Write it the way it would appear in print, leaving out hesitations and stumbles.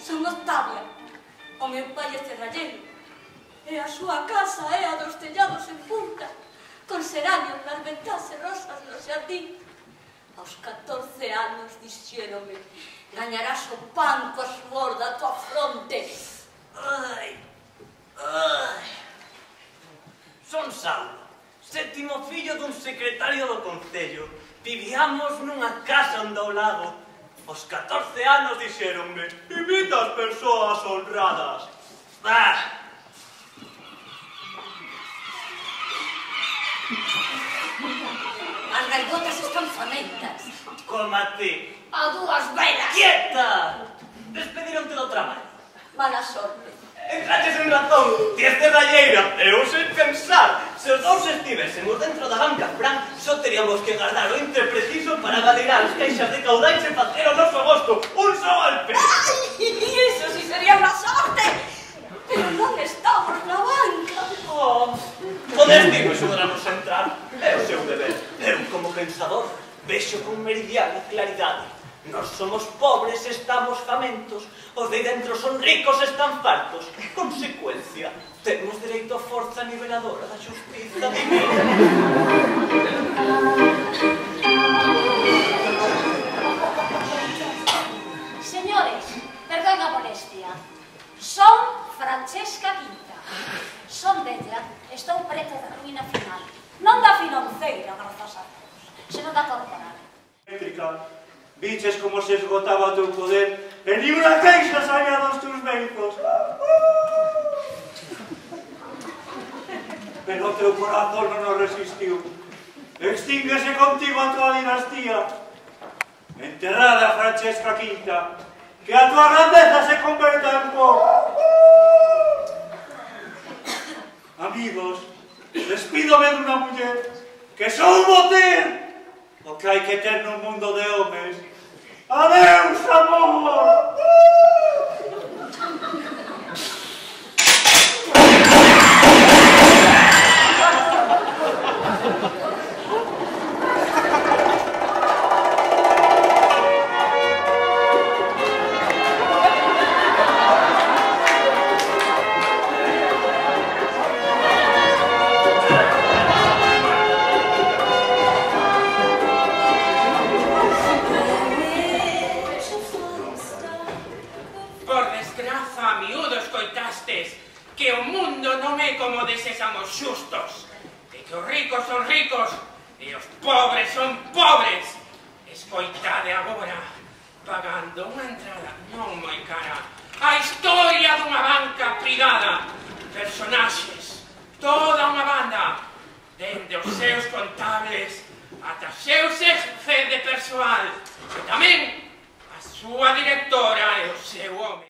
son Octavia. O meu pai é cerrallero, e a súa casa é a dos tellados en punta, con seranios nas ventás e rosas no xardín. Aos 14 anos dixéronme: gañarás o pan coa suor da tua fronte. Ai. Son Saulo, sétimo fillo dun secretario do concello. Vivíamos nunha casa onde ao lado. Aos 14 anos dixéronme: imita as persoas honradas. As gaivotas están famentas. Como a ti. A dúas velas. Quieta! Despedironte do traballo. Mala sorte. Entraches en razón, ti es cerralleira, eu sen pensar. Se os dous estivésemos dentro da banca Fran, só teríamos que guardar o intre preciso para gadirar as caixas de caudais e facer o noso agosto un só golpe. Ai, iso si sería unha sorte. Pero non estamos na banca. Podes axudarnos a entrar. É o seu deber. Eu, como pensador, vexo con meridiana claridade. Nós somos pobres e estamos famentos. Os de dentro son ricos e están fartos. Consecuencia, temos dereito a forza niveladora da xustiza divina. Señores, perdón a molestia. Son Francesca Quinta. Son della, estou preto da ruína final. Non da financeira, grazas a Deus, senón da corporal. Eléctrica, viches como se esgotaba o teu poder e ni unha queixa saía dos teus meitos. Pero o teu corazón non nos resistiu. Extínguese contigo a tua dinastía. Enterrada, Francesca Quinta, que a tua grandeza se converta en pó. Amigos, despídome dunha muller que só un botín. O que hai que ter nun mundo de homes. Adeus, amor! Que o mundo non é como desexamos xustos, e que os ricos son ricos e os pobres son pobres. Escoitade agora, pagando unha entrada non moi cara, a historia dunha banca privada. Personaxes, toda unha banda, dende os seus contables ata os seus xefe de persoal, e tamén a súa directora e o seu home.